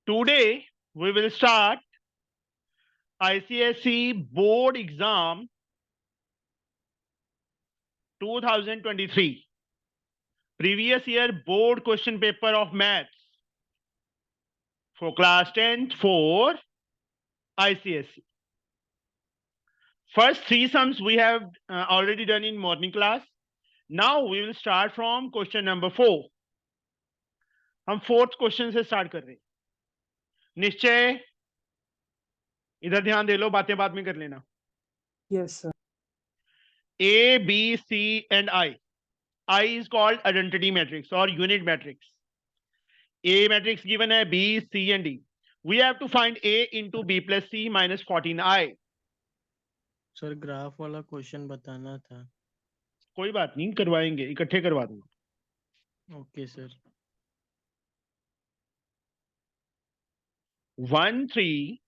Today we will start ICSE board exam 2023 previous year board question paper of maths for class 10th for ICSE. First three sums we have already done in morning class. Now we will start from question number 4. हम fourth question से start कर रहे हैं. निश्चय इधर ध्यान दे लो, बातें बाद में कर लेना. Yes, sir. A, B, C and I. I is called identity matrix or unit matrix. A matrix given है, B, C and D. We have to find A into B plus C minus 14I. Sir graph वाला question बताना था. कोई बात नहीं, करवाएंगे, इकट्ठे करवा दूंगा. Okay sir. 1 3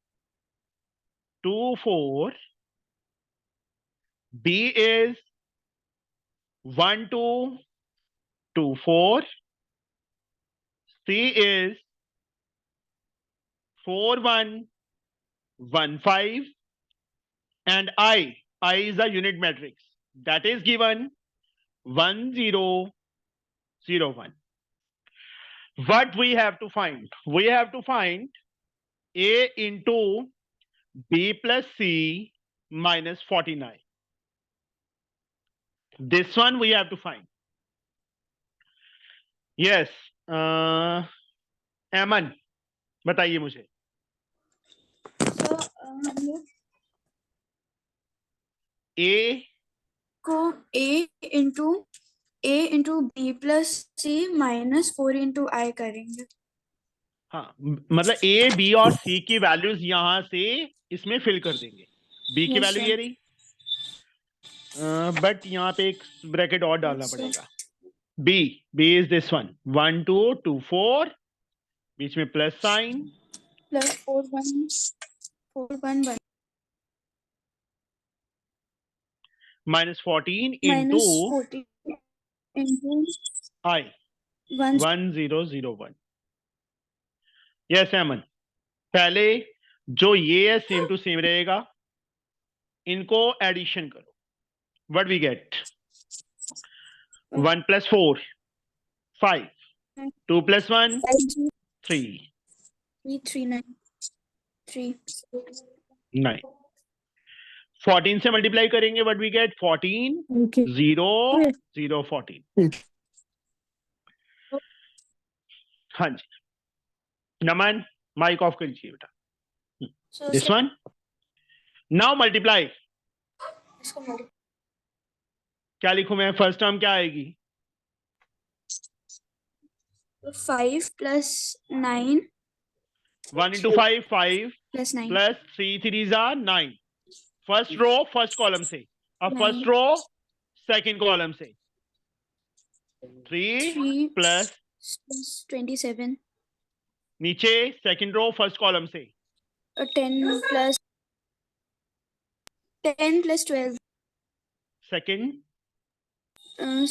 2 4. B is 1 2 2 4. C is 4 1 1 5. And I is a unit matrix that is given 1 0 0 1. What we have to find? We have to find A into B plus C minus 49. This one we have to find. Yes. Aman, बताइए मुझे. A को A into B plus C minus 4 into I करेंगे. हाँ, मतलब A, B और C की values यहां से इसमें फिल कर देंगे. B की Yes, वैल्यू sir. ये रही, बट यहाँ पे एक ब्रैकेट और डालना Yes, sir. पड़ेगा. B is this one, 1 2 2 4, बीच में plus sign, plus 4 1 1 minus 14 minus into 14 into I 1 1 0 0 1. Yes एमन, पहले जो ये है सेम टू सेम रहेगा, इनको एडिशन करो. What we get? 1 plus 4 5, 2 plus 1 3 3 9 3 9. 14 से मल्टीप्लाई करेंगे, व्हाट वी गेट? 14 Okay. 0 0 14. हाँ जी. नमन, माइक ऑफ कर लीजिए बेटा. So, this one now multiply. इसको multiply क्या लिखूं मैं? फर्स्ट टर्म क्या आएगी? 5 plus 9 1 into 5 5 plus 9 plus 3 3s are 9. First row first column से. अब Nine. First row second column से. 3 3 प्लस plus 27 नीचे सेकंड रो फर्स्ट कॉलम से. 10 plus 12 second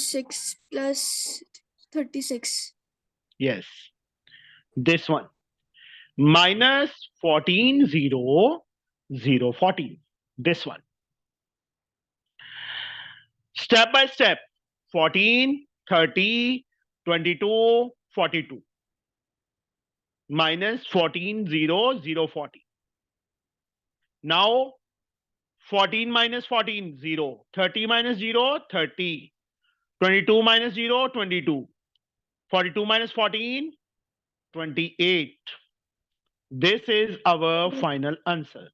6 plus 36 yes, this one minus 14 0 0 14. This one step by step. 14 30 22 42 minus 14 0 0 40. Now 14 minus 14 0, 30 minus 0 30, 22 minus 0 22, 42 minus 14 28. This is our final answer.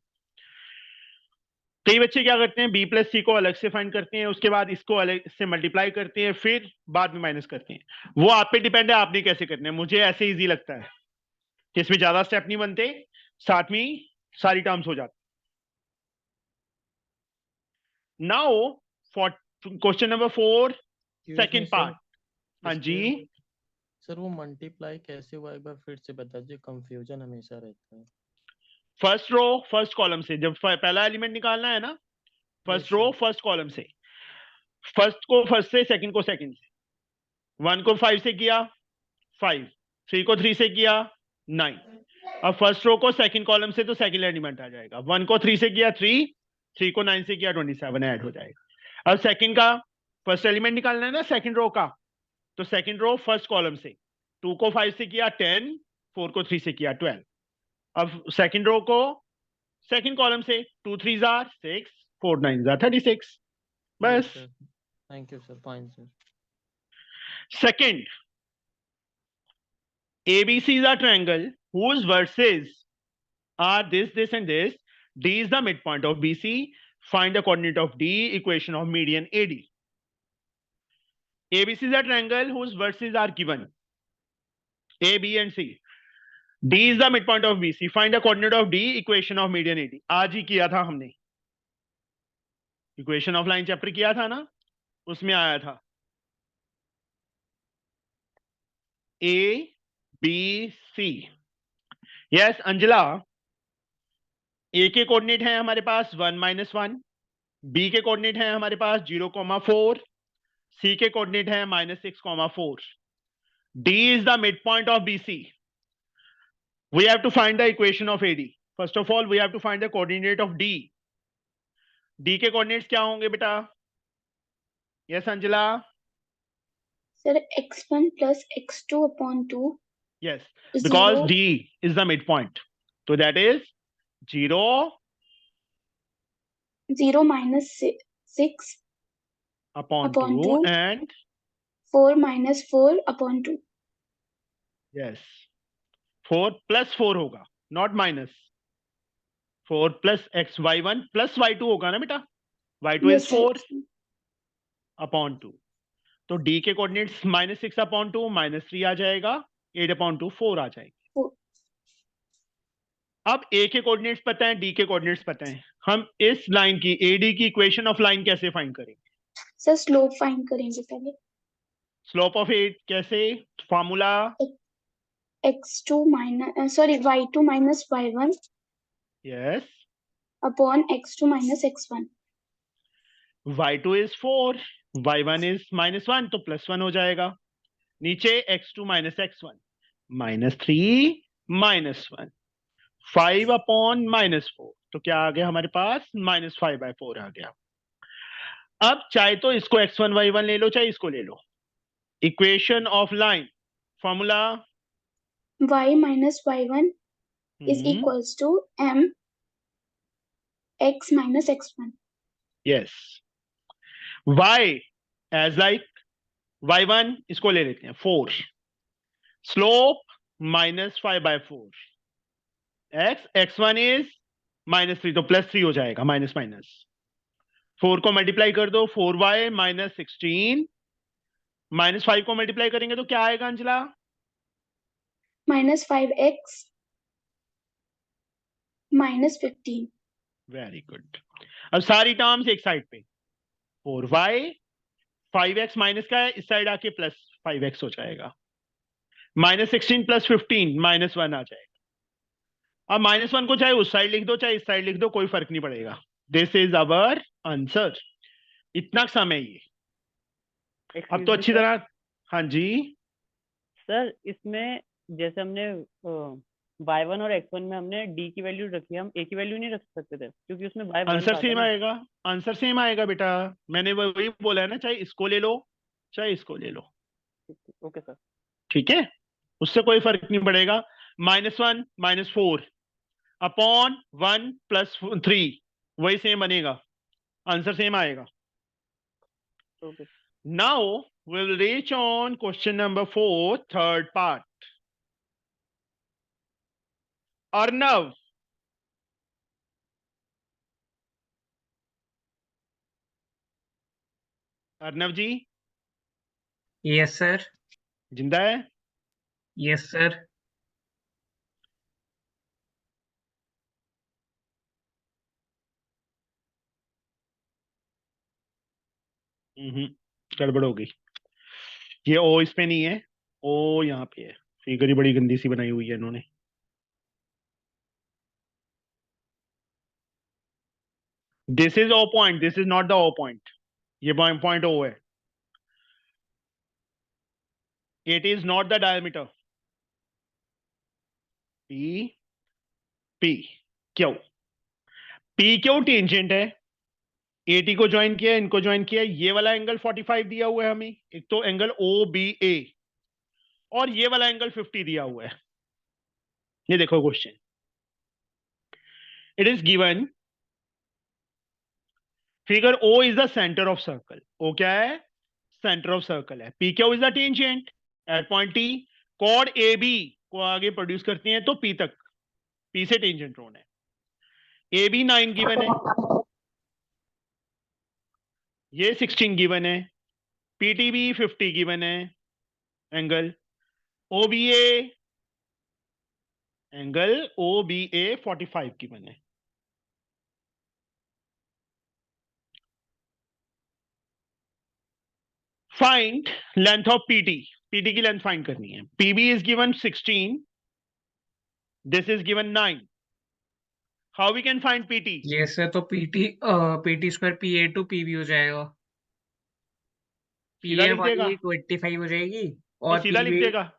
कई बच्चे क्या करते हैं, B plus C को अलग से फाइंड करते हैं, उसके बाद इसको अलग से मल्टीप्लाई करते हैं, फिर बाद में माइनस करते हैं. वो आप पे डिपेंड है, आपने कैसे करना है. मुझे ऐसे इजी लगता है कि इसमें ज्यादा स्टेप नहीं बनते, साथ में सारी टर्म्स हो जाती. Now for question number 4 second part. हाँ जी सर वो मल्टीप्लाई कैसे हुआ, एक बार फिर से बता दीजिए, कंफ्यूजन हमेशा रहता है. फर्स्ट रो फर्स्ट कॉलम से, जब पहला एलिमेंट निकालना है ना, फर्स्ट रो फर्स्ट कॉलम से, फर्स्ट को फर्स्ट से, सेकंड को सेकंड से. 1 को 5 से किया 5, 3 को 3 से किया 9, अब फर्स्ट रो को सेकंड कॉलम से तो सेकंड एलिमेंट आ जाएगा, 1 को 3 से किया 3, 3 को 9 से किया 27 ऐड हो जाएगा। अब सेकंड का फर्स्ट एलिमेंट निकालना है ना सेकंड रो का, तो सेकंड रो फर्स्ट कॉलम से 2 को 5 से किया 10, 4 को 3 से किया 12। अब सेकंड रो को सेकंड कॉलम से 2 3 आर 6, 4 9 आर 36। बस। Thank you sir, fine sir. Second, ABC is a triangle whose verses are this, this, and this. D is the midpoint of BC. Find the coordinate of D, equation of median AD. ABC is a triangle whose verses are given. A, B, and C. D is the midpoint of BC. Find the coordinate of D, equation of median AD. आज ही किया था हमने. Equation of line chapter किया था ना, उसमें आया था. A, B, C. Yes, Anjala. A के कोऑर्डिनेट है हमारे पास 1 -1, B के कोऑर्डिनेट है हमारे पास 0,4, C के कोऑर्डिनेट है -6,4. D is the midpoint of BC. We have to find the equation of AD. First of all, we have to find the coordinate of D. D के coordinates क्या होंगे बेटा? Yes, Anjala. Sir, x1 plus x2 upon 2. Yes, because 0. D is the midpoint. So that is 0 minus 6 upon Upon 2 2. and 4 minus 4 upon 2. yes, 4 plus 4 होगा, not minus. 4 plus x y1 plus y2 होगा ना बेटा, y2 Yes, is sir. 4 upon 2. तो D के coordinates -6 upon 2 -3 आ जाएगा, 8 upon 2 4 आ जाएगी. 4. अब A के कोऑर्डिनेट्स पता है, D के कोऑर्डिनेट्स पता है, हम इस लाइन की AD की इक्वेशन ऑफ लाइन कैसे फाइंड करेंगे? सर स्लोप फाइंड करेंगे पहले. स्लोप ऑफ एट कैसे? Formula x2 minus y2 minus y1 yes, upon x2 minus x1. y2 is 4, y1 is -1 तो +1 हो जाएगा. नीचे x2 minus x1 -3 -1 5 upon -4 तो क्या आ गया हमारे पास? -5/4 आ गया. अब चाहे तो इसको x1 y1 ले लो, चाहे इसको ले लो. Equation of line formula y minus y1 is equals to m x minus x1. Yes, y as like y1 इसको ले लेते हैं 4, स्लोप -5/4, x1 इज -3 तो +3 हो जाएगा, माइनस माइनस 4 को मल्टीप्लाई कर दो, 4y -16 -5 को मल्टीप्लाई करेंगे तो क्या आएगा अंजला? Minus 5x minus 15. Very good. अब सारी टर्म्स एक साइड पे, 4y 5x माइनस का है, इस साइड आके +5x हो जाएगा, -16 + 15 -1 आ जाएगा. अब -1 को चाहे उस साइड लिख दो चाहे इस साइड लिख दो, कोई फर्क नहीं पड़ेगा. This is our answer. इतना समय ये. अब तो अच्छी तरह. हाँ जी सर, इसमें जैसे हमने y1 और x1 में हमने d की वैल्यू रखी है, हम a की वैल्यू नहीं रख सकते थे क्योंकि उसमें y आंसर सेम आएगा, आंसर सेम आएगा बेटा. मैंने वही बोला है ना, चाहे इसको ले लो चाहे इसको ले लो. Okay sir. ठीक है, उससे कोई फर्क नहीं पड़ेगा. -1 -4 अपॉन 1 + 3 वही सेम बनेगा, आंसर सेम आएगा. Okay. Now we will reach on question number 4, third part. Arnav, Arnav ji yes sir. जिंदा है? Yes sir. गड़बड़ हो गई. ये ओ इस पे नहीं है, ओ यहाँ पे है. फिगर ही बड़ी गंदी सी बनाई हुई है इन्होंने. This is O point, this is not the O point. ये पॉइंट ओ है. It is not the diameter. P P Q, P Q tangent है, एटी को ज्वाइन किया, इनको ज्वाइन किया, ये वाला एंगल 45 दिया हुआ है हमें, एक तो एंगल ओ बी ए, और ये वाला एंगल 50 दिया हुआ है। ये देखो question, it is given figure O is the centre of circle. O क्या है? सेंटर ऑफ सर्कल है। P Q is the tangent at point T, chord A B को आगे प्रोड्यूस करती हैं तो पी तक, पी से टेंजेंट ड्रॉन है। ए बी 9 गिवन है, ये 16 गिवन है, पीटीबी 50 गिवन है, angle OBA, angle OBA 45 given है। Find length of PT, PT की लेंथ फाइंड करनी है। PB is given 16, this is given 9, how we can find PT? Yes sir, तो PT square P A to PB हो जाएगा। P सीधा ए लिख देगा, हमारी 25 हो जाएगी तो और सीधा लिख पीबी देगा,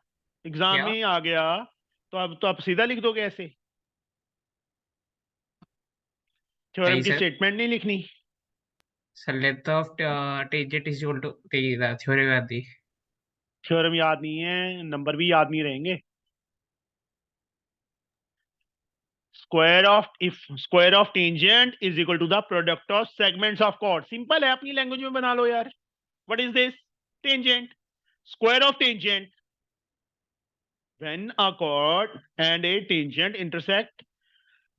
एग्जाम क्या? में आ गया तो अब सीधा लिख दोगे ऐसे, थ्योरम नहीं की सर, स्टेटमेंट नहीं लिखनी। Sir length of tangent is equal to theorem याद दी। थ्योरम याद नहीं है, नंबर भी याद नहीं रहेंगे। Square of tangent is equal to the product of segments of chord. Simple है, अपनी लैंग्वेज में बना लो यार। What is this? Tangent, square of tangent, when a chord and a tangent intersect,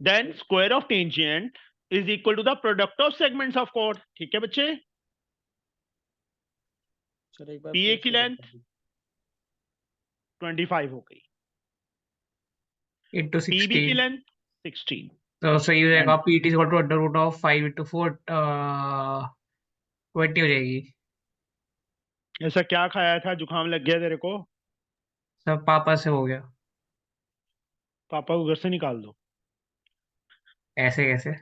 then square of tangent is equal to the product of segments of chord। ठीक है बच्चे? Sir एक बार PA फिर की से लेंथ बता दीजिए। 25 हो गई, इंटू PB की 16, लेंथ 16, तो सही हो जाएगा। and PT is equal to under root of 5 into 4 20 हो जाएगी। ऐसा क्या खाया था जुकाम लग गया तेरे को? सर पापा से हो गया। पापा को घर से निकाल दो। ऐसे कैसे?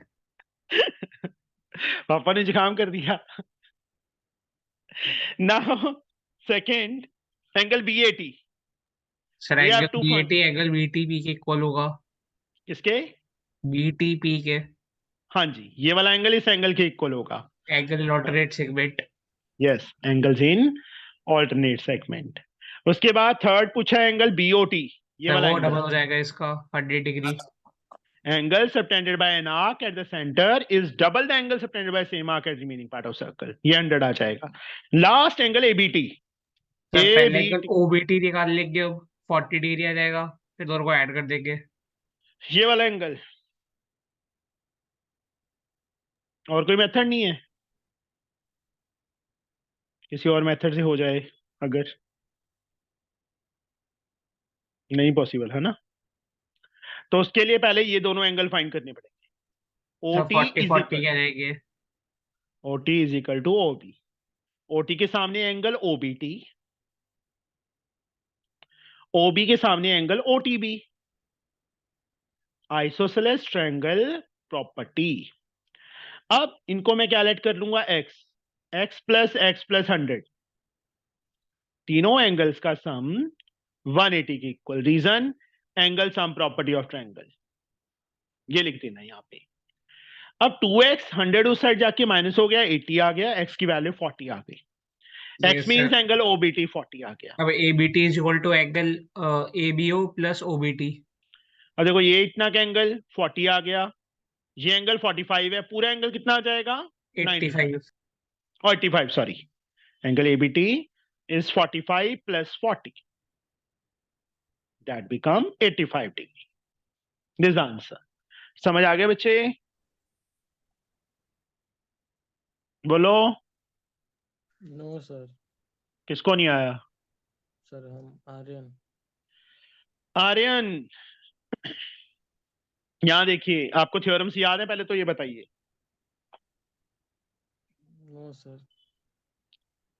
पापा ने जुकाम कर दिया। Now second, angle BAT, sir we angle have to find BAT angle BTP के इक्वल होगा। किसके? बीटीपी के, हाँ जी, ये वाला एंगल इस एंगल के इक्वल होगा। Angle in alternate segment. Yes, angles in alternate segment. उसके बाद थर्ड पूछा है एंगल BOT, ये सर वाला वो एंगल, डबल हो जाएगा इसका 100 degree. Angle subtended bye an arc at the centre is double the angle subtended bye same arc eight remaining part of circle, ये 100 आ जाएगा। लास्ट एंगल ABT, सर पहले angle ABT OBT निकाल लेंगे, अब 40 degree आ जाएगा, फिर दोनों को ऐड कर देंगे। ये वाला एंगल। और कोई मेथड नहीं है? किसी और मेथड से हो जाए अगर, नहीं पॉसिबल है ना, तो उसके लिए पहले ये दोनों एंगल फाइंड करने पड़ेंगे। सर OT 40 इज 40 इक्वल, आ जाएंगे। OT is equal to OB, OT के सामने एंगल OBT, OB के सामने angle OTB, isosceles triangle property. अब इनको मैं क्या लेट कर लूंगा? x प्लस 100, तीनों एंगल्स का सम 180 के equal. Reason, angle sum property of triangle, ये लिख देना यहाँ पे। अब 2x 100 उस साइड जाके माइनस हो गया, 80 आ गया, x की वैल्यू 40 आ गई, x yes means sir, angle OBT 40 आ गया। अब ABT is equal to angle ABO plus OBT. अब देखो ये इतना का एंगल 40 आ गया, ये एंगल 45 है, पूरा एंगल कितना आ जाएगा? 95 85। और 85, sorry, angle ABT is 45 plus 40, that become 85 degree, this answer। समझ आ गया बच्चे? बोलो, नो सर। किसको नहीं आया? सर हम आर्यन। आर्यन, यहां देखिए, आपको थ्योरम्स याद है? पहले तो ये बताइए। No sir.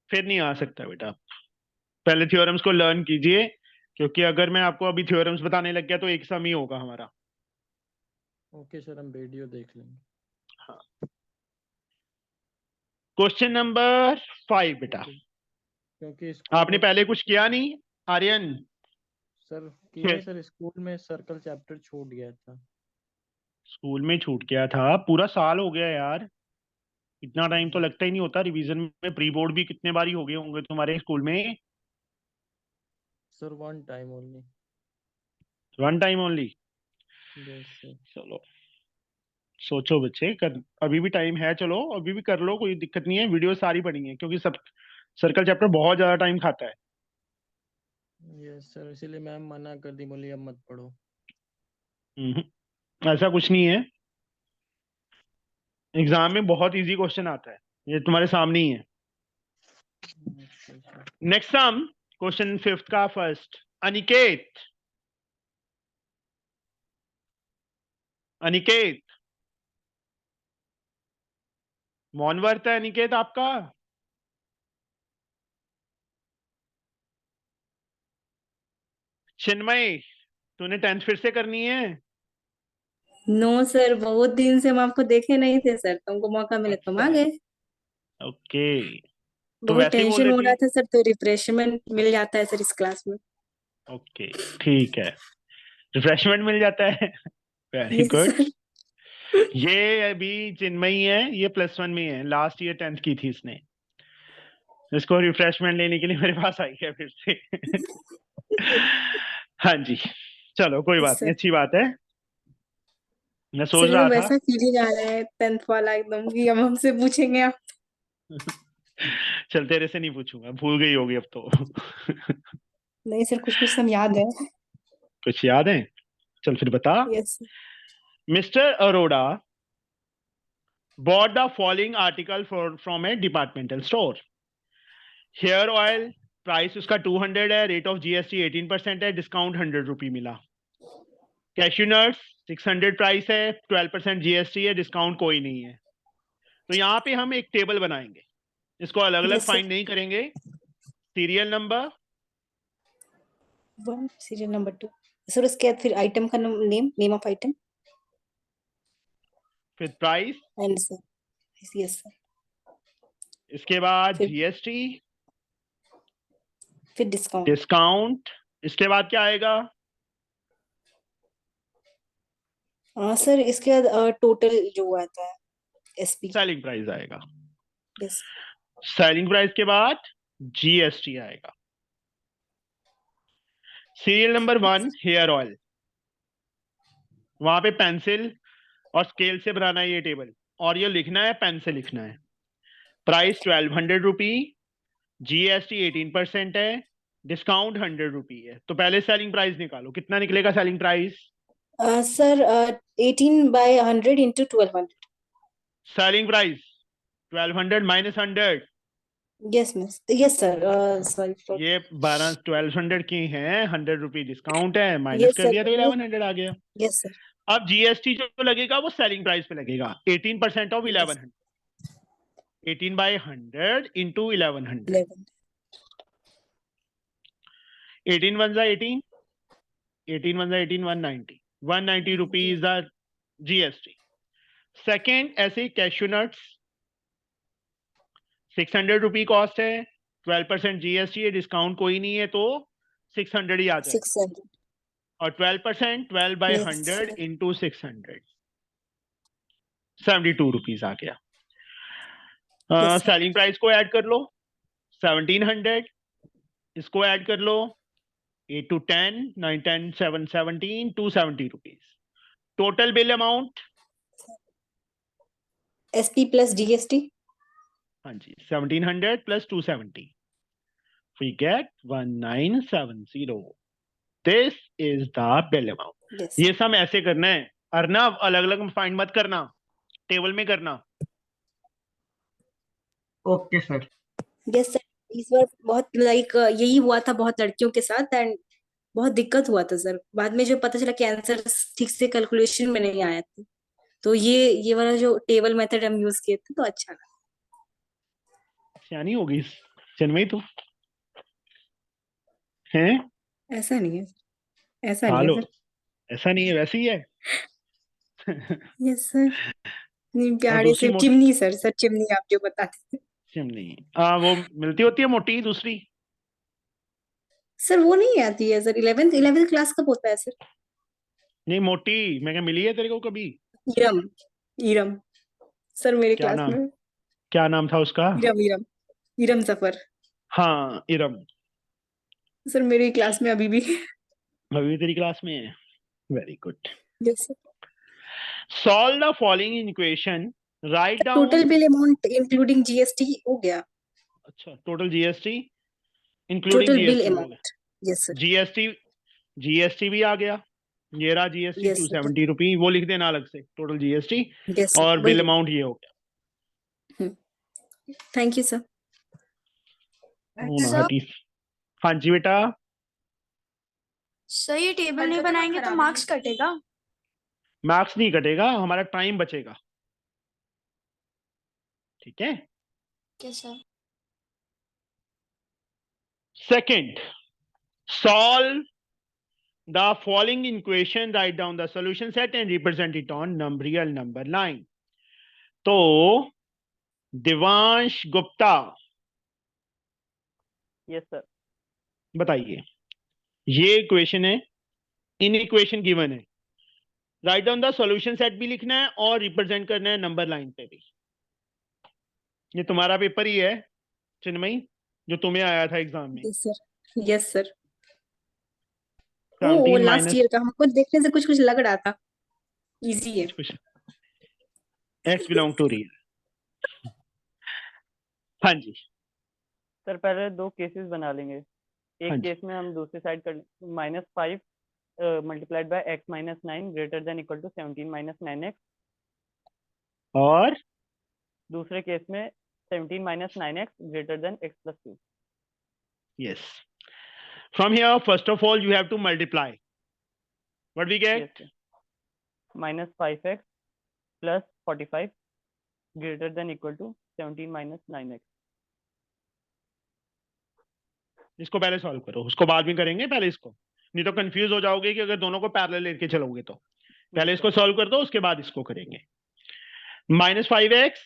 फिर नहीं आ सकता बेटा, पहले थ्योरम्स को लर्न कीजिए, क्योंकि अगर मैं आपको अभी थ्योरम्स बताने लग गया तो एक सम ही होगा हमारा। ओके सर, हम वीडियो देख लेंगे। क्वेश्चन नंबर 5 बेटा, क्योंकि स्कूल आपने में पहले कुछ किया नहीं आर्यन? सर किए सर, स्कूल में सर्कल चैप्टर छूट गया था। स्कूल में छूट गया था, पूरा साल हो गया यार। इतना टाइम तो लगता ही नहीं होता रिवीजन में। प्री बोर्ड भी कितने बारी हो गए होंगे तुम्हारे स्कूल में? Sir one time only. One time only? Yes sir. चलो सोचो बच्चे, कर अभी भी टाइम है, चलो अभी भी कर लो, कोई दिक्कत नहीं है। वीडियो सारी पढ़ी है क्योंकि सब सर्कल चैप्टर बहुत ज्यादा टाइम खाता है। यस सर, इसीलिए मैम मना कर दी, बोली अब मत पढ़ो। ऐसा कुछ नहीं है, एग्जाम में बहुत इजी क्वेश्चन आता है, ये तुम्हारे सामने ही है। अच्छा sir. Next sum, question fifth का फर्स्ट। अनिकेत, अनिकेत मौन व्रत है अनिकेत आपका? चिन्मय, तूने 10th फिर से करनी है? नो सर, बहुत दिन से हम आपको देखे नहीं थे सर, तुमको मौका मिले तुम आ अच्छा, गए। ओके। तो बहुत वैसे ही बोल टेंशन हो देती। रहा था सर, तो रिफ्रेशमेंट मिल जाता है सर इस क्लास में। ओके, ठीक है, रिफ्रेशमेंट मिल जाता है। Very yes good. सर। ये अभी चिन्मयी है, ये +1 में है, लास्ट ईयर 10th की थी इसने। इसको रिफ्रेशमेंट लेने के लिए मेरे पास आई है फिर से। हाँ जी, चलो कोई यस बात नहीं, सर। अच्छी बात है। मैं सोच सर रहा था। वैसा फीलिंग आ रहा है 10th वाला एकदम, कि हम हमसे पूछेंगे आप। चल तेरे से नहीं पूछूंगा, भूल गई होगी अब तो। नहीं सर, कुछ कुछ सब याद है। कुछ याद है? चल फिर बता। Yes sir. Mister Arora bought the following article from a departmental store. Hair oil, price उसका 200 है, रेट ऑफ जीएसटी 18% है, डिस्काउंट 100 रुपी मिला। कैश्यू नट्स 600 प्राइस है, 12% जीएसटी है, डिस्काउंट कोई नहीं है। तो यहाँ पे हम एक टेबल बनाएंगे, इसको अलग अलग यस सर। फाइंड नहीं करेंगे। Serial number, 1 serial number 2 sir, उसके बाद फिर आइटम का नेम ऑफ आइटम फिर price, and sir. Yes sir. इसके बाद फिर जीएसटी, फिर डिस्काउंट। डिस्काउंट, इसके बाद क्या आएगा? सर इसके बाद टोटल जो आता है एसपी। सेलिंग प्राइस आएगा। यस। सेलिंग प्राइस के बाद जीएसटी आएगा। सीरियल नंबर 1 हेयर ऑयल, वहां पे पेंसिल और स्केल से बनाना है ये टेबल, और ये लिखना है, पेन से लिखना है। प्राइस 1200 रुपी, जीएसटी 18% है, डिस्काउंट 100 रुपी है। तो पहले सेलिंग प्राइस निकालो, कितना निकलेगा selling price? Sir 18/100 into 1200। Selling price 1200 minus 100, yes miss, yes sir, sorry for. ये 1200 की हैं, 100 रुपी डिस्काउंट है, माइनस यस कर सर। दिया तो 1100 आ गया। Yes sir. अब जीएसटी जो लगेगा वो सेलिंग प्राइस पे लगेगा, 18% of yes 1100, 18/100 into 1100। 11। 18 1 18, 18 1 18, 190, 190 rupees are GST. Second, ऐसे कैश्यू नट्स 600 रुपी कॉस्ट है, 12% जीएसटी है, डिस्काउंट कोई नहीं है, तो 600 ही आ जाएगा। 600। और 12%, 12/100 इंटू 600, 72 रुपीज आ गया। Yes, sir. सेलिंग प्राइस को ऐड कर लो, 1700, इसको ऐड कर लो, 8 to 10, 9 10 7 17, 270 rupees. Total bill amount, SP plus GST. हाँ जी, 1700 plus 270, we get 1970. This is the bill amount. Yes. ये सब ऐसे करना है, अर्नव अलग अलग फाइंड मत करना, टेबल में करना। Okay sir. Yes sir. इस बार बहुत यही हुआ था बहुत लड़कियों के साथ, एंड बहुत दिक्कत हुआ था सर। बाद में जो पता चला कि आंसर ठीक से कैलकुलेशन में नहीं आया था, तो ये वाला जो टेबल मेथड हम यूज किए थे तो अच्छा लगा। सियानी होगी चिन्मयी तू, हैं? ऐसा नहीं है, ऐसा नहीं है हालो, सर। ऐसा नहीं है, वैसे ही है। Yes sir. नहीं, प्यारे दूसरी से मोटी चिमनी सर चिमनी आप जो बताते थे। चिमनी, वो मिलती होती है मोटी दूसरी। सर वो नहीं आती है सर, 11th क्लास कब होता है सर? नहीं मोटी, मैं क्या मिली है तेरे को कभी? इरम इरम सर मेरे क्या क्लास नाम में क्या नाम था उसका? इरम इरम इरम जफर हाँ, इरम। सर मेरी क्लास में अभी भी अभी भी तेरी क्लास में है? Very good. Yes sir. Solve the following equation, right total down. Bill amount including GST हो गया। अच्छा, total GST including total bill GST हो गया। Amount yes sir. GST GST भी आ गया। ये रहा जीएसटी यस सर 270 रुपी, वो लिख देना अलग से, टोटल जीएसटी। यस सर और वही बिल लिख। अमाउंट ये हो गया। Thank you sir. ना सर हटी। हाँ जी बेटा। सर ये टेबल नहीं बनाएंगे तो मार्क्स कटेगा? मार्क्स नहीं कटेगा, हमारा टाइम बचेगा। ठीक है। Okay sir. Second, solve the following equation, write down the solution set and represent it on real number line. तो दिवांश गुप्ता यस सर। बताइए, ये इक्वेशन है, इन इक्वेशन गिवन है, write down the solution set भी लिखना है और रिप्रेजेंट करना है नंबर लाइन पे भी। ये तुम्हारा पेपर ही है चिन्मयी, जो तुम्हें आया था एग्जाम में। Yes sir yes sir. ओ 17 लास्ट माइनस ईयर का हमको देखने से कुछ कुछ लग रहा था इजी है। कुछ एक्स बिलोंग टू रियल। हाँ जी। सर पहले 2 केसेस बना लेंगे। हाँ एक जी। केस में हम दूसरी साइड कर -5 multiplied by x minus 9 greater than equal to 17 minus 9x। और दूसरे केस में 17 minus 9x greater than x plus 2। yes, from here first of all you have to multiply. What we get? Yes sir. -5x plus 45 greater than equal to 17 minus 9x। इसको पहले solve करो, उसको बाद में करेंगे, पहले इसको, नहीं तो कंफ्यूज हो जाओगे कि अगर दोनों को पैरेलल लेके चलोगे तो। पहले इसको सॉल्व कर दो, उसके बाद इसको करेंगे। -5x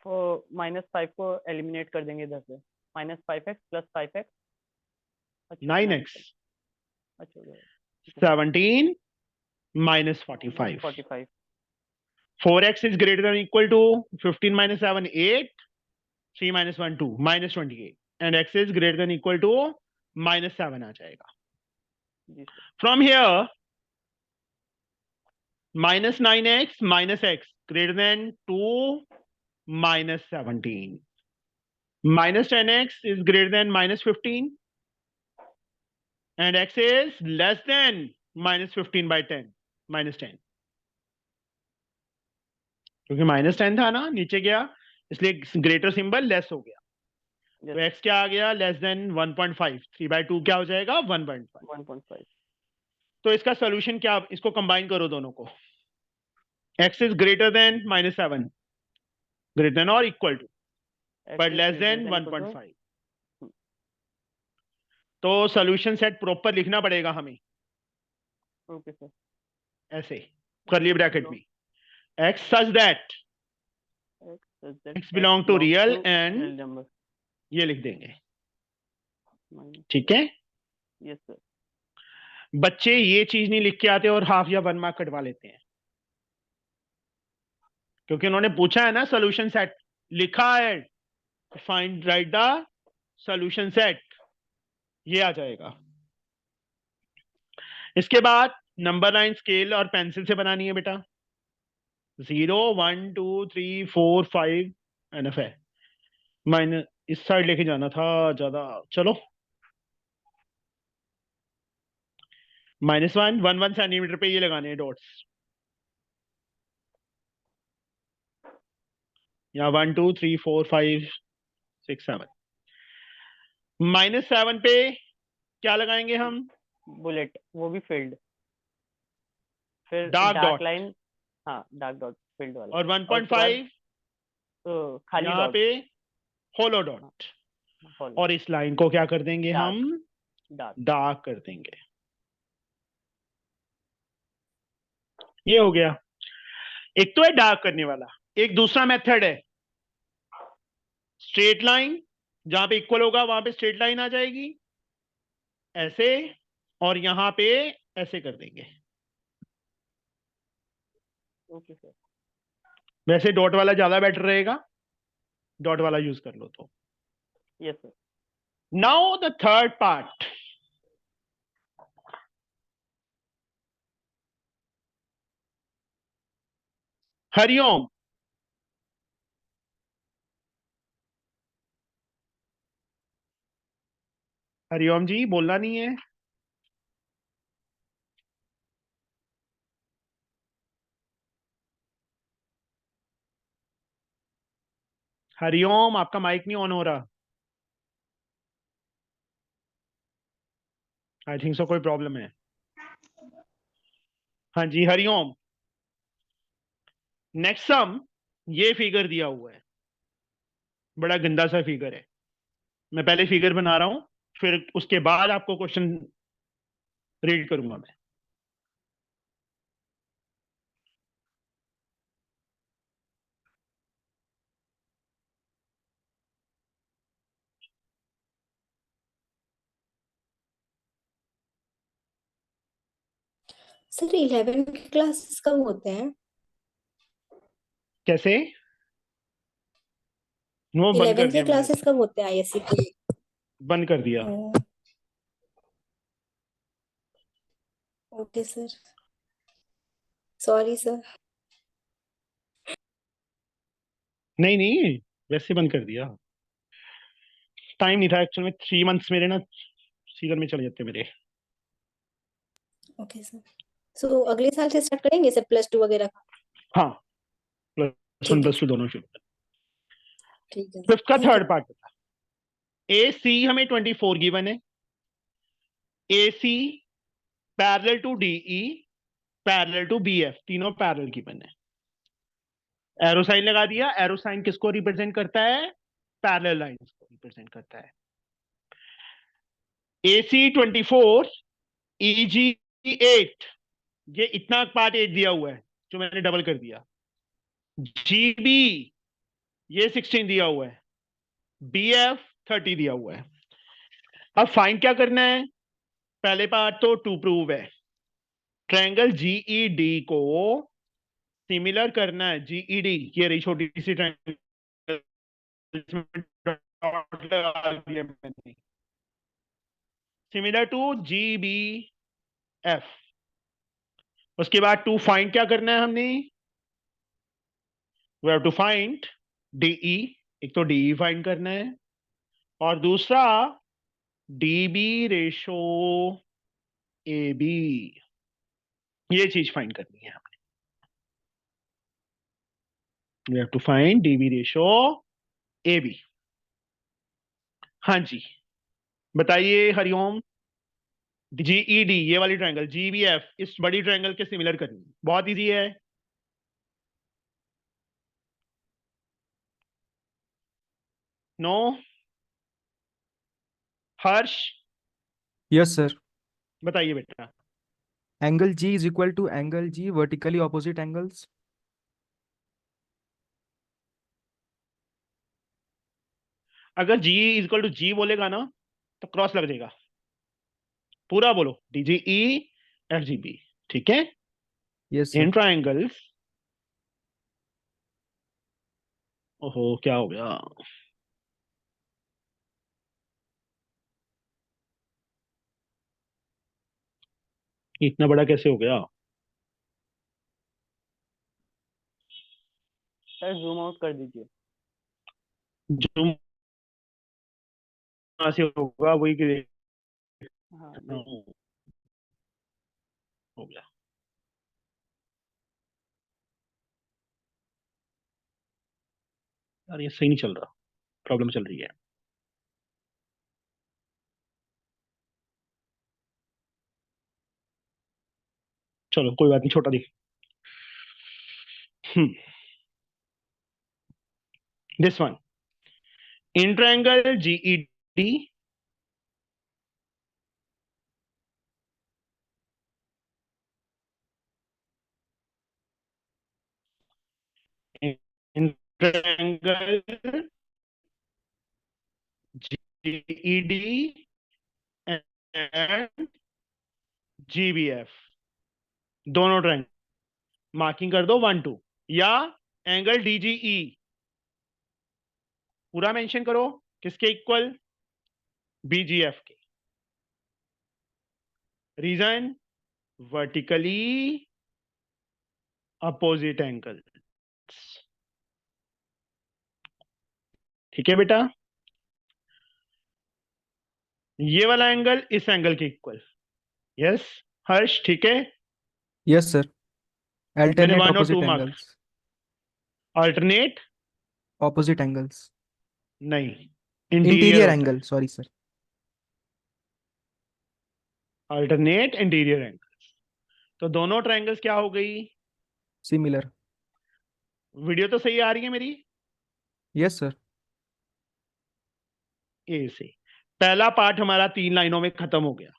-5 को एलिमिनेट कर देंगे इधर से। -5x plus 5x। अच्छा 9x अच्छा हो गया। 17 minus 45 45 4x is greater than or equal to 15 minus 7 8 3 minus 1 2 minus 28 and x is greater than or equal to -7 आ जाएगा। जी sir. From here -9x minus x greater than 2 minus 17 minus 10x is greater than -15 and x is less than -15 by 10 -10, क्योंकि -10 था ना, नीचे गया इसलिए greater symbol less हो गया। तो x क्या आ गया? Less than 1.5। 3/2 क्या हो जाएगा? 1.5। 1.5। तो इसका सोल्यूशन क्या? इसको कंबाइन करो दोनों को। x is greater than -7 greater than और equal to but less than 1.5। तो सोल्यूशन सेट प्रॉपर लिखना पड़ेगा हमें ओके सर। ऐसे कर्ली ब्रैकेट में, x such that x belong to real and number. ये लिख देंगे। ठीक है। Yes sir. बच्चे ये चीज नहीं लिख के आते और हाफ या 1 मार्क कटवा लेते हैं, क्योंकि उन्होंने पूछा है ना सोल्यूशन सेट, लिखा है find right the solution set, ये आ जाएगा। इसके बाद नंबर लाइन स्केल और पेंसिल से बनानी है बेटा। 0 1 2 3 4 5 एनफ है। माइनस इस साइड लेके जाना था ज्यादा, चलो -1 1 1 सेंटीमीटर पे ये लगाने हैं डॉट्स, या 1 2 3 4 5 6 7। -7 पे क्या लगाएंगे हम? बुलेट, वो भी फील्ड। फिर डार्क डार्क डॉट। लाइन। हाँ डार्क डॉट फील्ड वाला। और उसके बाद 1.5 खाली यहाँ डॉट। पे होलो डॉट। और इस लाइन को क्या कर देंगे Dark. हम? डार्क। डार्क कर देंगे। ये हो गया। एक तो है डार्क करने वाला, एक दूसरा मेथड है स्ट्रेट लाइन, जहां पे इक्वल होगा वहां पे स्ट्रेट लाइन आ जाएगी ऐसे, और यहां पे ऐसे कर देंगे। Okay sir. वैसे डॉट वाला ज्यादा बेटर रहेगा, डॉट वाला यूज कर लो तो। Yes sir. Now the third part. Hariom. Hariom ji, बोलना नहीं है? हरिओम, आपका माइक नहीं ऑन हो रहा। आई थिंक सो कोई प्रॉब्लम है। हाँ जी, हरिओम। नेक्स्ट सम, ये फिगर दिया हुआ है, बड़ा गंदा सा फिगर है। मैं पहले फिगर बना रहा हूं, फिर उसके बाद आपको क्वेश्चन रीड करूंगा मैं। सर 11 के क्लासेस कब होते हैं? कैसे? वो बंद कर 11 के दिया मैंने, क्लासेस कब होते हैं आईएससी के? बंद कर दिया। Okay sir, sorry sir. नहीं नहीं, वैसे बंद कर दिया। टाइम नहीं था एक्चुअल में, 3 मंथ्स मेरे ना सीजन में चले जाते मेरे। ओके सर, सो अगले साल से स्टार्ट करेंगे सर +2 वगैरह का? हाँ, +1 ठीक है +2 दोनों शुरू। ठीक है फिफ्थ का थैंक यू। थर्ड पार्ट बता। ए सी हमें 24 गिवन है। A C parallel to DE, parallel to B F, तीनों पैरेलल गिवन है। एरो साइन लगा दिया। एरो साइन किसको रिप्रेजेंट करता है? पैरेलल लाइंस को रिप्रेजेंट करता है। ए सी 24, ई जी 8, ये इतना पार्ट 8 दिया हुआ है जो मैंने डबल कर दिया। जी बी ये 16 दिया हुआ है। बी एफ 30 दिया हुआ है। अब फाइंड क्या करना है? पहले पार्ट तो टू प्रूव है। ट्रायंगल जीईडी को सिमिलर करना है। जीईडी ये रही छोटी सी triangle, similar to G B F. उसके बाद टू फाइंड क्या करना है हमने? We have to find DE. एक तो डीई फाइंड करना है, और दूसरा डीबी रेशो ए बी, ये चीज फाइंड करनी है हमने। We have to find DB ratio A B. हाँ जी, बताइए हरिओम। जीईडी ये वाली ट्रायंगल, जीबीएफ इस बड़ी ट्रायंगल के सिमिलर करनी है। बहुत इजी है। नो? Harsh, yes sir. बताइए बेटा। Angle G is equal to angle G vertically opposite angles. अगर जी इक्वल टू जी बोलेगा ना तो क्रॉस लग जाएगा। पूरा बोलो, डीजीई एफ जी बी। ठीक है? Yes in sir. ट्रायंगल्स, ओहो क्या हो गया? इतना बड़ा कैसे हो गया? सर जूम आउट कर दीजिए। जो से होगा वही हाँ हो गया। यार ये सही नहीं चल रहा, प्रॉब्लम चल रही है। चलो कोई बात नहीं, छोटा देख। This one, in triangle GED in triangle GED and GBF, दोनों ट्रायंगल मार्किंग कर दो 1 2, या एंगल DGE पूरा मेंशन करो, किसके इक्वल? BGF के। Reason, vertically opposite angle. ठीक है बेटा, ये वाला एंगल इस एंगल के इक्वल। यस हर्ष, ठीक है। Yes, sir. मैंने Alternate 1 और opposite 2 marks. angles. Alternate Opposite angles. नहीं, Interior इंटीरियर होता है। angle. Sorry, sir. Alternate interior angles. तो दोनों ट्रायंगल्स क्या हो गई? Similar. वीडियो तो सही आ रही है मेरी? Yes, sir. ए से पहला पार्ट हमारा 3 लाइनों में खत्म हो गया।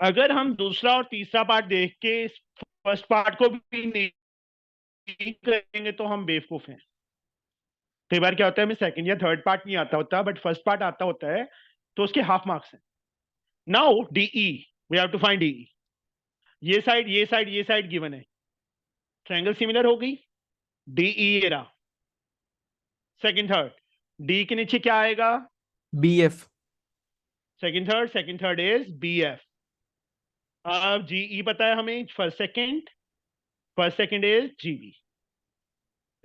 अगर हम दूसरा और तीसरा पार्ट देख के फर्स्ट पार्ट को भी नहीं करेंगे तो हम बेवकूफ हैं। कई बार क्या होता है, हमें सेकंड या थर्ड पार्ट नहीं आता होता, बट फर्स्ट पार्ट आता होता है, तो उसके हाफ मार्क्स हैं। Now DE, we have to find DE। ये साइड, ये साइड, ये साइड गिवन है, ट्रायंगल सिमिलर हो गई। DE ये रहा, सेकंड थर्ड। D के नीचे क्या आएगा? BF. Second third is BF। अब GE पता है हमें, first second is GB।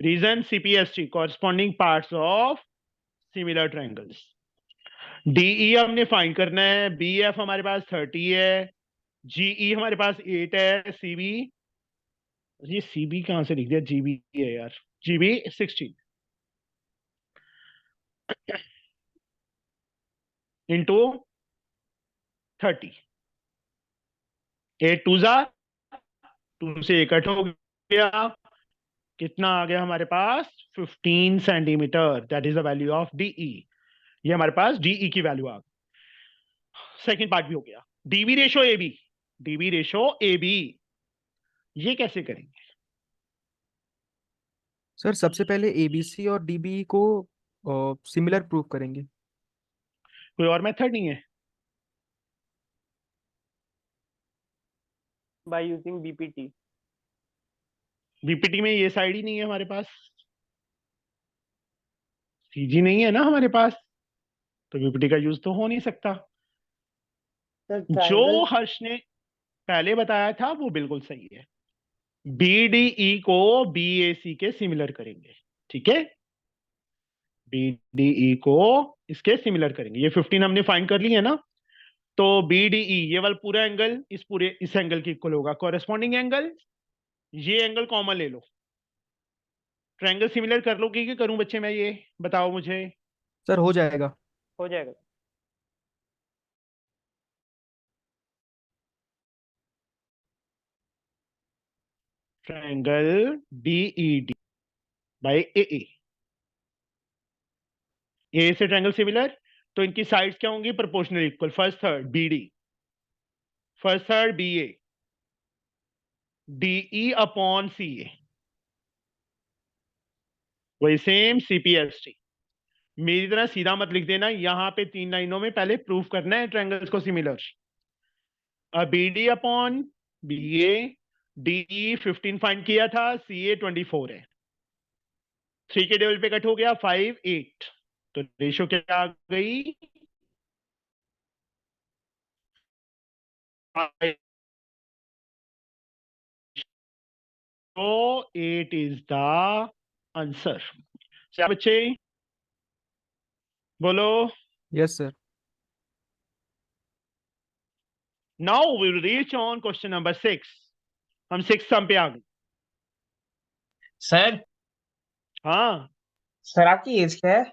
Reason CPST, corresponding parts of similar triangles. DE हमने फाइंड करना है, BF हमारे पास 30 है, GE हमारे पास 8 है, CB, ये CB कहां से लिख दिया, GB है यार, GB 16 इंटू 30। 8 2 जा, 2 से 1 कट हो गया, कितना आ गया हमारे पास? 15 centimetre. That is the value of DE। ये हमारे पास DE की वैल्यू आ गई। सेकंड पार्ट भी हो गया। DB ratio AB, DB ratio AB, ये कैसे करेंगे? सर सबसे पहले ABC और DB को सिमिलर प्रूव करेंगे। कोई और मेथड नहीं है? By using BPT। BPT में ये साइड ही नहीं है हमारे पास, CG नहीं है ना हमारे पास, तो BPT का यूज तो हो नहीं सकता। सर जो ट्रायंगल हर्ष ने पहले बताया था वो बिल्कुल सही है। BDE को BAC के सिमिलर करेंगे, ठीक है। BDE को इसके सिमिलर करेंगे। ये 15 हमने फाइंड कर ली है ना, तो BDE ये वाला पूरा एंगल इस एंगल के इक्वल होगा। कॉरेस्पॉन्डिंग एंगल, ये एंगल कॉमन ले लो। ट्रायंगल सिमिलर कर लोगे कि करूं बच्चे मैं, ये बताओ मुझे। सर हो जाएगा। हो जाएगा। ट्रायंगल DED बाय AA, ए से ट्रायंगल सिमिलर, तो इनकी साइड्स क्या होंगी? Proportional equal. First third BD, first third BA, DE upon CA, वही सेम CPST। मेरी तरह सीधा मत लिख देना, यहां पे 3 लाइनों में पहले प्रूफ करना है ट्रायंगल्स को सिमिलर। अब BD upon BA, DE 15 find किया था, CA 24 है, 3 के टेबल पे कट हो गया, 5 8, तो रेशो क्या आ गई? तो 8 इज द आंसर। क्या बच्चे बोलो? Yes sir. Now we will reach on question number 6। हम 6 सम पे आ गए। सर हाँ सर आपकी एज क्या है?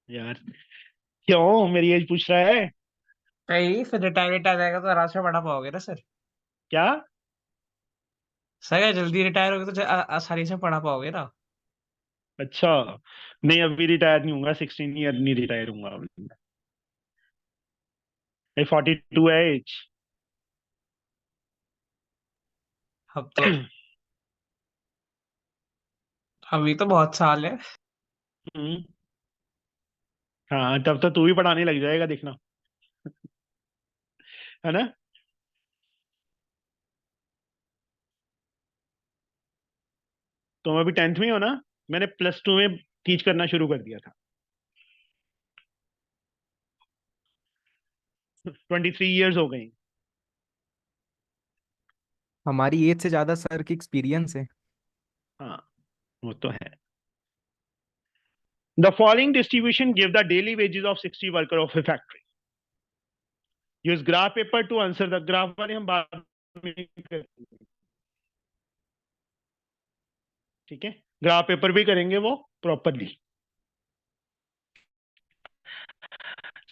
यार, क्यों मेरी एज पूछ रहा है? कहीं फिर रिटायर आ जाएगा तो आराम से पढ़ा पाओगे ना सर। क्या? सर यार जल्दी रिटायर होगे तो आसानी से पढ़ा पाओगे ना। अच्छा, नहीं अभी रिटायर नहीं होगा, 16 ईयर नहीं रिटायर होऊंगा। 42 है एज। अब तो अभी तो बहुत साल है। हम्म, हाँ तब तो तू भी पढ़ाने लग जाएगा, देखना, है ना। तुम अभी 10th में हो ना, मैंने +2 में टीच करना शुरू कर दिया था। 23 इयर्स हो गई। हमारी एज से ज्यादा सर की एक्सपीरियंस है। हाँ, वो तो है। The following distribution give the daily wages of 60 worker of a factory. Use graph paper to answer the graph वाले हम बाद में करेंगे, ठीक है? ग्राफ पेपर भी करेंगे वो प्रॉपरली।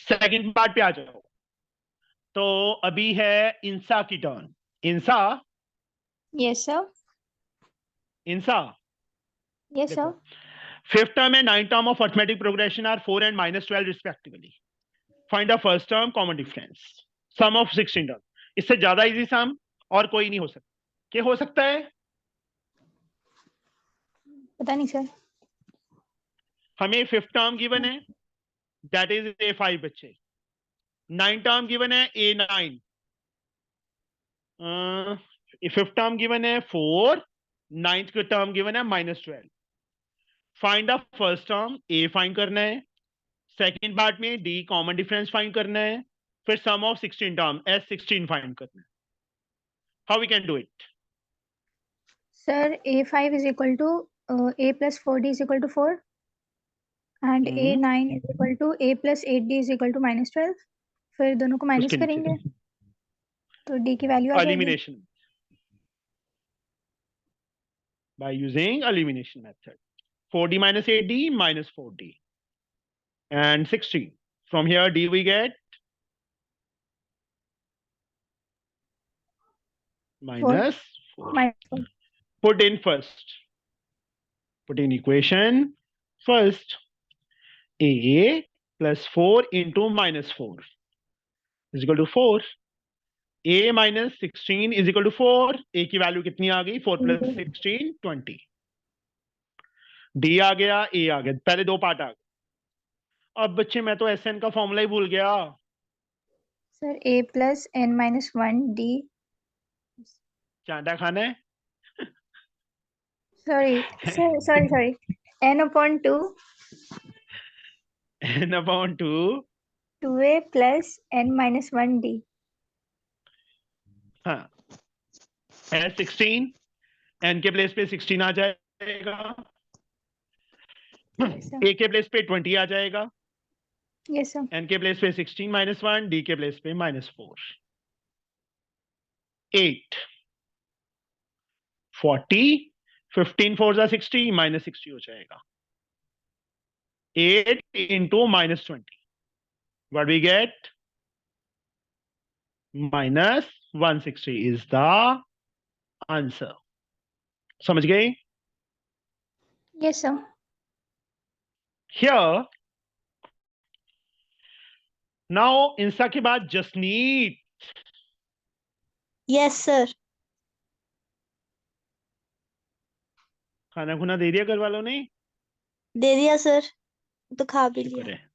सेकंड पार्ट पे आ जाओ। तो अभी है इंसा की turn. Insa, Yes, sir. Insa Yes, देखो, sir. Fifth term and ninth term of arithmetic progression are 4 and -12 respectively. Find the first term common difference, sum of 16 term. इससे ज्यादा इजी सम और कोई नहीं हो सकता। क्या हो सकता है? पता नहीं सर। हमें फिफ्थ टर्म गिवन है, दैट इज A5 बच्चे। नाइन टर्म गिवन है A9, फिफ्थ टर्म गिवन है 4, नाइन्थ का टर्म गिवन है -12। Find the first term, A find करना है, सेकेंड पार्ट में डी कॉमन डिफरेंस फाइंड करना है, फिर सम ऑफ 16 टर्म S16 फाइंड करना है। How we can do it? Sir A5 is equal to A plus 4D is equal to 4 and A9 is equal to A plus 8D is equal to -12। फिर दोनों को minus उसके नीचे करेंगे तो D की वैल्यू आ जाएगी। elimination by using elimination method, 4D minus 8D minus 4D and 16 from here D we get minus 4. -4। Put in first, put in equation first, A plus 4 into -4 is equal to 4, A minus 16 is equal to 4, A की value कितनी आ गई? 4 plus 16 20, D आ गया, A आ गया, पहले दो part आ गए। अब बच्चे मैं तो SN का फॉर्मूला ही भूल गया। Sir A plus N minus 1D, चांटा खाना है? sorry, N upon 2 N upon 2, 2A plus N minus 1D। हाँ, S16, N के प्लेस पे 16 आ जाएगा, Yes, sir. A के प्लेस पे 20 आ जाएगा, Yes, sir. N के प्लेस पे 16 minus 1, D के प्लेस पे -4, 8, 40, 15 4 जा 60, -60 हो जाएगा, 8 into -20, what we get? -160 is the answer. समझ गए? Yes, sir. Here, now इंसा के बाद जसनीत। Yes sir. खाना खुना दे दिया घर वालों ने? दे दिया सर, तो खा भी शुक्र लिया। है।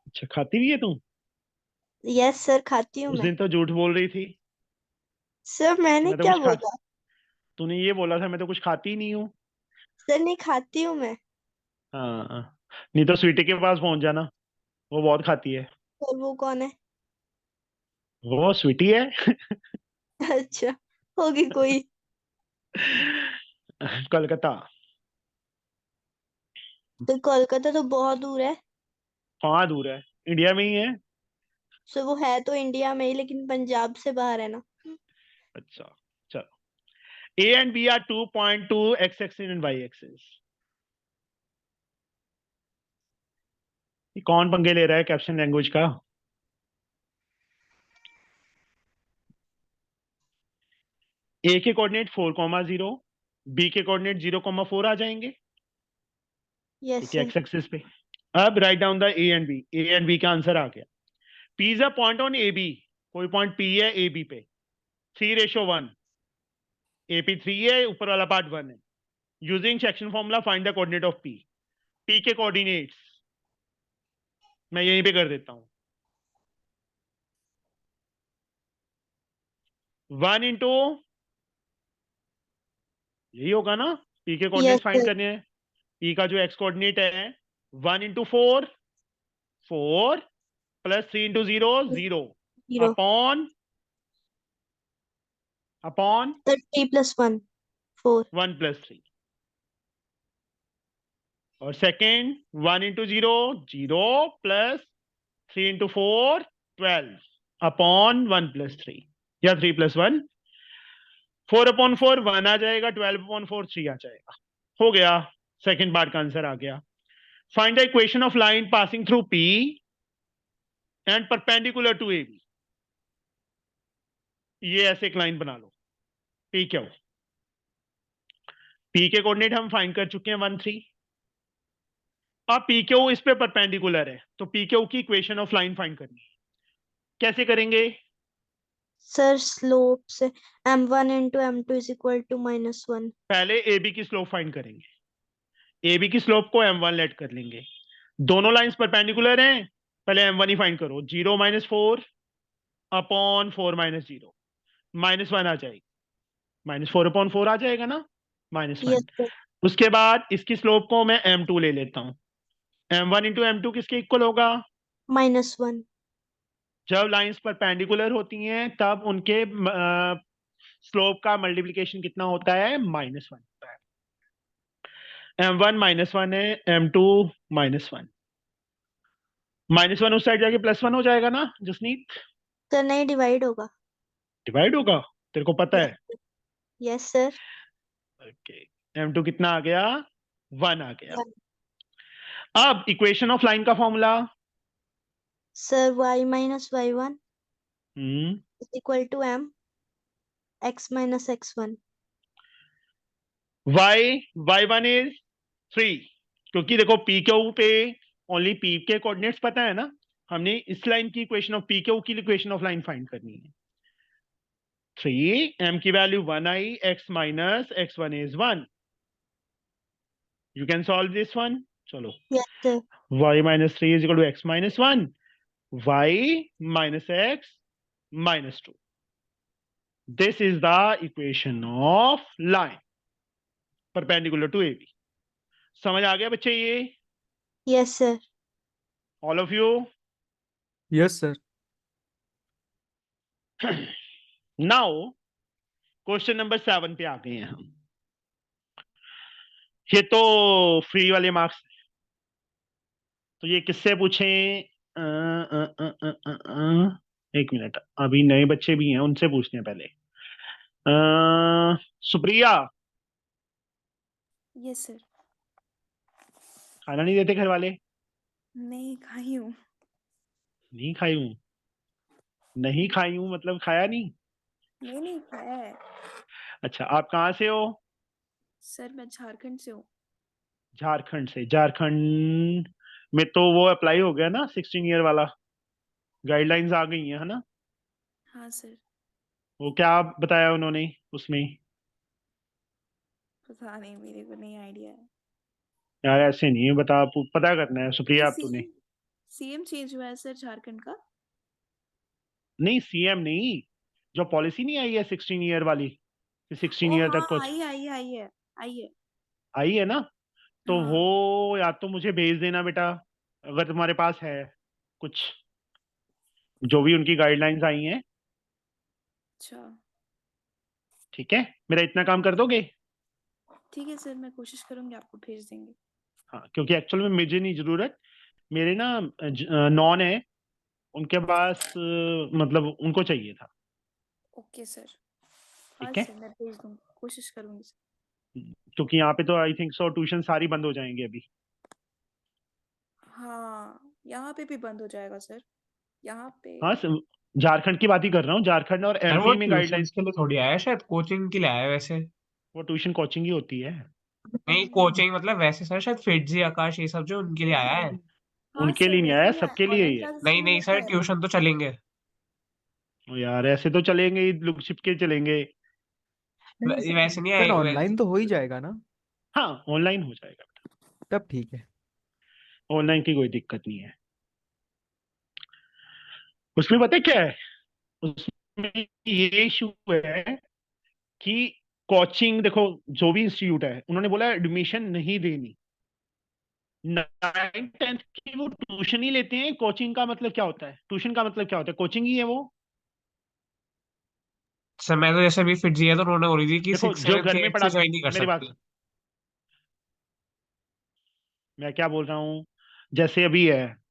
अच्छा, खाती भी है तू? यस सर, खाती हूँ उस मैं। दिन तो झूठ बोल रही थी। सर मैंने मैं तो क्या कुछ खा बोला? तूने ये बोला था मैं तो कुछ खाती ही नहीं हूँ। सर नहीं खाती हूँ मैं। हाँ, नहीं तो स्वीटी के पास पहुंच जाना, वो बहुत खाती है। और वो कौन है? वो स्वीटी है। अच्छा, होगी कोई। कलकत्ता। तो कोलकाता तो बहुत दूर है। कहाँ दूर है? इंडिया में ही है। सर वो है तो इंडिया में ही, लेकिन पंजाब से बाहर है ना। अच्छा, चलो। A and B are 2.2 x-axis and y-axis. ये कौन पंगे ले रहा है कैप्शन लैंग्वेज का? A के कोऑर्डिनेट 4,0, B के कोऑर्डिनेट 0,4 आ जाएंगे, यस ठीक है, सर। एक्स एक्सिस पे। अब write down the A and B, A and B का आंसर आ गया। P is a point on AB, कोई पॉइंट P है AB पे, 3:1, AP 3 है, ऊपर वाला पार्ट 1 है। Using section formula find the coordinate of P। P के कोऑर्डिनेट्स मैं यहीं पे कर देता हूं, 1 into यही होगा ना, पी के यस कोऑर्डिनेट फाइंड सर। करने हैं। पी का जो एक्स कोऑर्डिनेट है 1 into 4 4 plus 3 into 0 0 zero upon sir 3+1 4 1 plus 3 और second 1 into 0 0 plus 3 into 4 12 upon 1 plus 3 या 3 plus 1 4 upon 4 1 आ जाएगा, 12 upon 4 3 आ जाएगा। हो गया, सेकेंड पार्ट का आंसर आ गया। Find the equation of line passing through P and perpendicular to AB। ये ऐसे एक लाइन बना लो, P क्यू। P के कोऑर्डिनेट हम फाइंड कर चुके हैं 1 3। अब पी क्यू इस पे परपेंडिकुलर है, तो पी क्यू की इक्वेशन ऑफ लाइन फाइंड करनी है। कैसे करेंगे? सर स्लोप से m1 into m2 is equal to -1। पहले ए बी की स्लोप फाइंड करेंगे। ए बी की स्लोप को m1 लेट कर लेंगे। दोनों लाइंस परपेंडिकुलर हैं, पहले m1 ही फाइंड करो। 0 - 4 अपॉन 4 - 0 -1 आ जाएगी। -4 अपॉन 4 आ जाएगा ना, -1। Yes sir. उसके बाद इसकी स्लोप को मैं m2 ले लेता हूं। m1 into m2 किसके इक्वल होगा? -1। जब लाइंस परपेंडिकुलर होती हैं तब उनके स्लोप का मल्टीप्लिकेशन कितना होता है? -1 होता है। m1 -1 है, m2 -1। -1 उस साइड जाके +1 हो जाएगा ना जसनीत? सर नहीं डिवाइड होगा। डिवाइड होगा, तेरे को पता है? Yes sir. ओके, m2 कितना आ गया? 1 आ गया। अब इक्वेशन ऑफ लाइन का formula. Sir y - y1 hmm is equal to m x - x1। y1 is 3, क्योंकि देखो पी क्यू पे ओनली पी के कोऑर्डिनेट्स पता है ना, हमने इस लाइन की इक्वेशन ऑफ पी क्यू की इक्वेशन ऑफ लाइन फाइंड करनी है। 3 m की value 1 I, x - x1 is 1। You can solve this one. चलो, yes sir. y - 3 is equal to x - 1, y - x - 2। This is the equation of line perpendicular to AB। समझ आ गया बच्चे ये? Yes sir. All of you? Yes, sir. Now question number 7 पे आ गए हैं हम। ये तो फ्री वाले मार्क्स, तो ये किससे पूछें? एक मिनट, अभी नए बच्चे भी हैं, उनसे पूछते हैं पहले। Supriya, yes sir. खाना नहीं देते घर वाले? नहीं खाई हूँ। नहीं खाई हूँ? नहीं खाई हूँ मतलब खाया नहीं? नहीं खाया है। अच्छा, आप कहाँ से हो? सर मैं झारखंड से हूँ। झारखंड से। झारखंड में तो वो अप्लाई हो गया ना 16 ईयर वाला, गाइडलाइंस आ गई हैं, है ना? हाँ सर। वो क्या बताया उन्होंने उसमें? पता नहीं, मेरे को नहीं आइडिया है। यार ऐसे नहीं है, बता, पता करना है सुप्रिया अब तूने। सीएम चेंज हुआ है सर झारखंड का। नहीं, सीएम नहीं, जो पॉलिसी नहीं आई है 16 ईयर वाली, 16 ओ ईयर हाँ, तक कुछ आई है। आई है ना, तो हाँ। वो या तो मुझे भेज देना बेटा, अगर तुम्हारे पास है कुछ, जो भी उनकी गाइडलाइंस आई हैं। अच्छा ठीक है, मेरा इतना काम कर दोगे? ठीक है सर, मैं कोशिश करूंगी, आपको भेज देंगे। हाँ, क्योंकि एक्चुअल में मुझे नहीं जरूरत, मेरे ना नॉन है, उनके पास मतलब उनको चाहिए था। Okay sir. हाँ ठीक है, सर, मैं भेज दूंगी, कोशिश करूंगी सर। क्योंकि यहाँ पे तो आई थिंक सो ट्यूशन सारी बंद हो जाएंगे अभी। हाँ, यहाँ पे भी बंद हो जाएगा सर। यहाँ पे हाँ, झारखंड की बात ही कर रहा हूँ, झारखंड और यार वो एमपी में गाइडलाइंस। ट्यूशंस के लिए थोड़ी आया है, शायद कोचिंग के लिए आया है वैसे। वो ट्यूशन कोचिंग ही होती है। नहीं कोचिंग मतलब वैसे सर, शायद फिटजी आकाश ये सब जो उनके लिए आया है। हाँ उनके सर, लिए नहीं वैसे आया, भी सबके लिए ऑनलाइन ही है। क्लासेस नहीं भी नहीं होता सर, है। ट्यूशन तो चलेंगे। ओ यार, ऐसे तो चलेंगे ही, लुक छिप के चलेंगे। वैसे नहीं सर आए ऑनलाइन तो हो ही जाएगा ना? हाँ, ऑनलाइन हो जाएगा, तब ठीक है। ऑनलाइन की कोई दिक्कत नहीं है। उसमें पता है क्या है, उसमें ये इशू है कि कोचिंग देखो, जो भी इंस्टीट्यूट है उन्होंने बोला एडमिशन नहीं देनी, 9th 10th की वो ट्यूशन ही लेते हैं। कोचिंग का मतलब क्या होता है, ट्यूशन का मतलब क्या होता है, कोचिंग ही है वो। सर मैं तो जैसे अभी फिट दिया तो उन्होंने बोली थी कि देखो 6 जो 7 घर में 8 से पढ़ाते, ज्वाइन नहीं कर मेरी बात सकते। सुन, मैं क्या बोल रहा हूँ, जैसे अभी है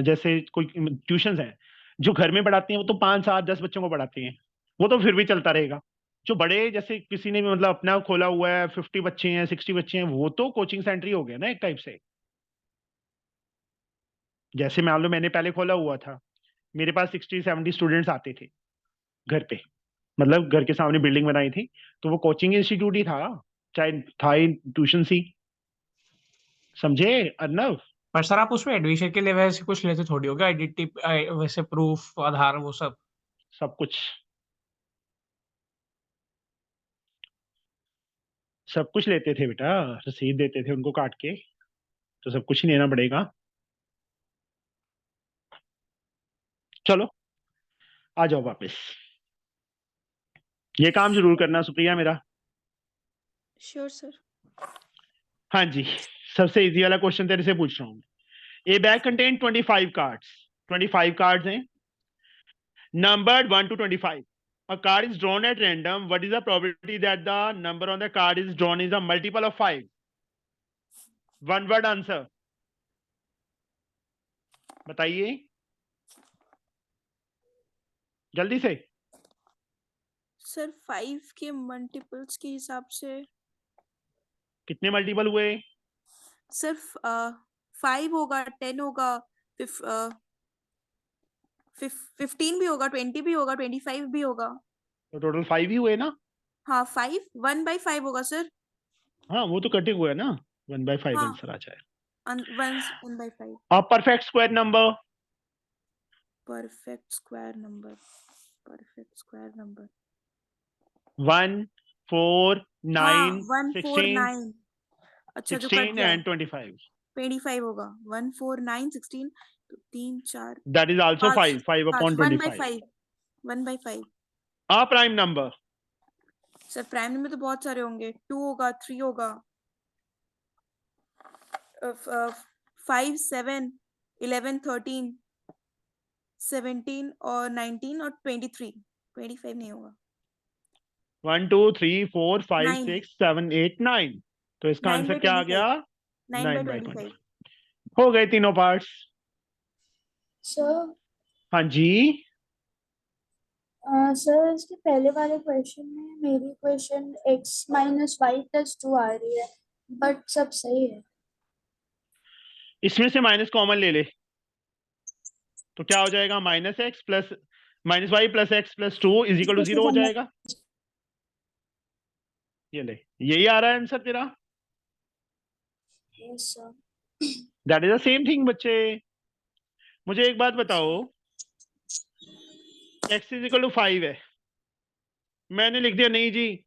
जैसे कोई ट्यूशंस हैं जो घर में पढ़ाते हैं, वो तो 5 7 10 बच्चों को पढ़ाते हैं, वो तो फिर भी चलता रहेगा। जो बड़े जैसे किसी ने भी मतलब अपना खोला हुआ है, 50 बच्चे हैं 60 बच्चे हैं, वो तो कोचिंग सेंटर ही हो गया ना एक टाइप से। जैसे मान लो मैंने पहले खोला हुआ था, मेरे पास 60 70 स्टूडेंट्स आते थे घर पे, मतलब घर के सामने बिल्डिंग बनाई थी, तो वो कोचिंग इंस्टीट्यूट ही था, चाहे था ही ट्यूशन सी। समझे अर्नव? पर सर आप उसमें एडमिशन के लिए वैसे कुछ लेते थोड़ी होगा, आइडेंटिटी वैसे प्रूफ आधार वो सब। सब कुछ, सब कुछ लेते थे बेटा, रसीद देते थे उनको काट के, तो सब कुछ ही लेना पड़ेगा। चलो आ जाओ वापस, ये काम जरूर करना सुप्रिया मेरा। Sure sir. हाँ जी, सबसे इजी वाला क्वेश्चन तेरे से पूछ रहा हूँ। ए बैग कंटेन 25 कार्ड्स, 25 कार्ड्स हैं, numbered 1 to 25. A card is drawn at random. What is the probability that the number on the card is drawn is a multiple of 5? One word answer. बताइए जल्दी से। Sir 5 के multiples के हिसाब से कितने multiple हुए? सर 5 होगा, 10 होगा, 15 भी होगा, 20 भी होगा, 25 भी होगा। तो टोटल 5 ही हुए ना? हाँ 5 1/5 होगा सर। हाँ वो तो कटे हुए ना, 1/5 हाँ आंसर आ जाए। 1/5 और perfect square number, perfect square number, perfect square number 1 4 हाँ 9 16 149। अच्छा जो कट 16 गया and 25. 25 होगा, 149 16 तो 3 4 That is also 5 5 upon 25. 1/5 1/5। A prime number, sir prime number तो बहुत सारे होंगे, 2 होगा, 3 होगा, 5 7 11 13 17 और 19 और 23। 25 नहीं होगा। 1 2 3 4 5 9 6 7 8 9। तो इसका आंसर क्या आ गया? 9/25। हो गए तीनों पार्ट्स। सर हाँ जी, सर इसके पहले वाले क्वेश्चन में मेरी इक्वेशन x-y + 2 आ रही है, बट सब सही है। इसमें से माइनस कॉमन ले ले, तो क्या हो जाएगा? -x प्लस -y + x + 2 = 0 हो जाएगा। ये ले, यही आ रहा है आंसर तेरा। Yes sir. That is the same thing बच्चे। मुझे एक बात बताओ, x = 5 है, मैंने लिख दिया नहीं जी,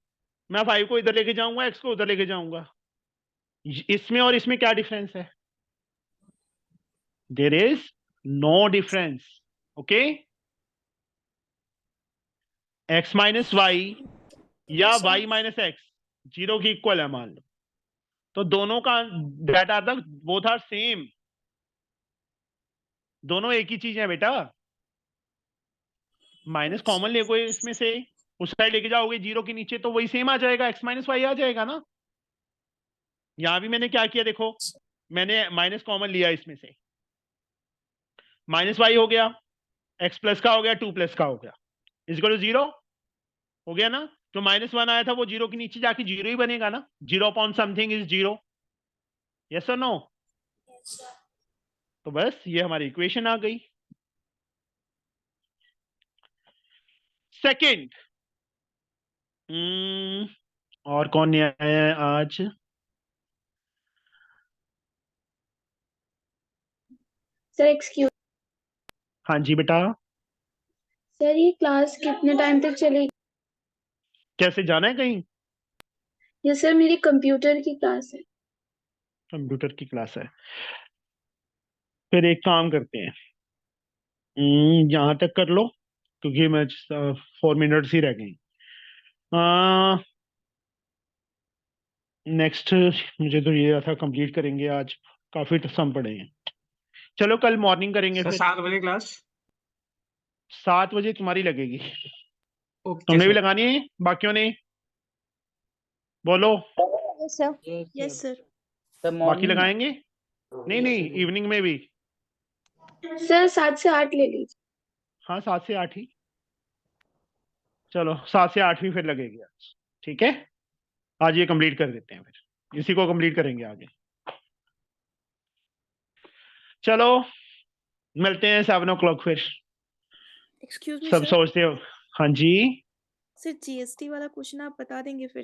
मैं 5 को इधर लेके जाऊंगा, x को उधर लेके जाऊंगा, इसमें और इसमें क्या डिफरेंस है? There is no difference. Okay, x - y या Yes, sir. y - x 0 की इक्वल है मान लो, तो दोनों का that are the both are same, दोनों एक ही चीज है बेटा। माइनस कॉमन ले कोई इसमें से, उस साइड लेके जाओगे 0 के नीचे, तो वही सेम आ जाएगा, x - y आ जाएगा ना। यहां भी मैंने क्या किया देखो, मैंने माइनस कॉमन लिया इसमें से, -y हो गया, x+ का हो गया, 2+ का हो गया, = 0 हो गया ना। जो -1 आया था वो 0 के नीचे जाके 0 ही बनेगा ना, 0 अपॉन समथिंग इज 0। यस और नो? Yes, sir. तो बस ये हमारी इक्वेशन आ गई। सेकंड, और कौन नहीं आया है आज? सर एक्सक्यूज, हाँ जी बेटा, सर ये क्लास कितने टाइम तक चलेगी? कैसे जाना है कहीं? ये सर मेरी कंप्यूटर की क्लास है। कंप्यूटर की क्लास है, फिर एक काम करते हैं, यहाँ तक कर लो, क्योंकि मैं 4 मिनट्स ही रह गई। नेक्स्ट मुझे तो ये था कंप्लीट करेंगे आज, काफी सम पड़े हैं। चलो कल मॉर्निंग करेंगे सर फिर। 7 बजे क्लास। 7 बजे तुम्हारी लगेगी, ओके तुमने भी सर। लगानी है, बाकियों ने बोलो। Yes sir. Yes sir. Sir बाकी मॉर्निंग लगाएंगे? नहीं नहीं, इवनिंग में भी। सर 7 से 8 ले लीजिए। हाँ 7 से 8 ही, चलो 7 से 8 ही फिर लगेगी आज, ठीक है। आज ये कंप्लीट कर देते हैं, फिर इसी को कंप्लीट करेंगे आगे। चलो मिलते हैं 7 o'clock फिर। एक्सक्यूज मी सब सर, सोचते हो? हाँ जी। सर जीएसटी वाला क्वेश्चन आप बता देंगे फिर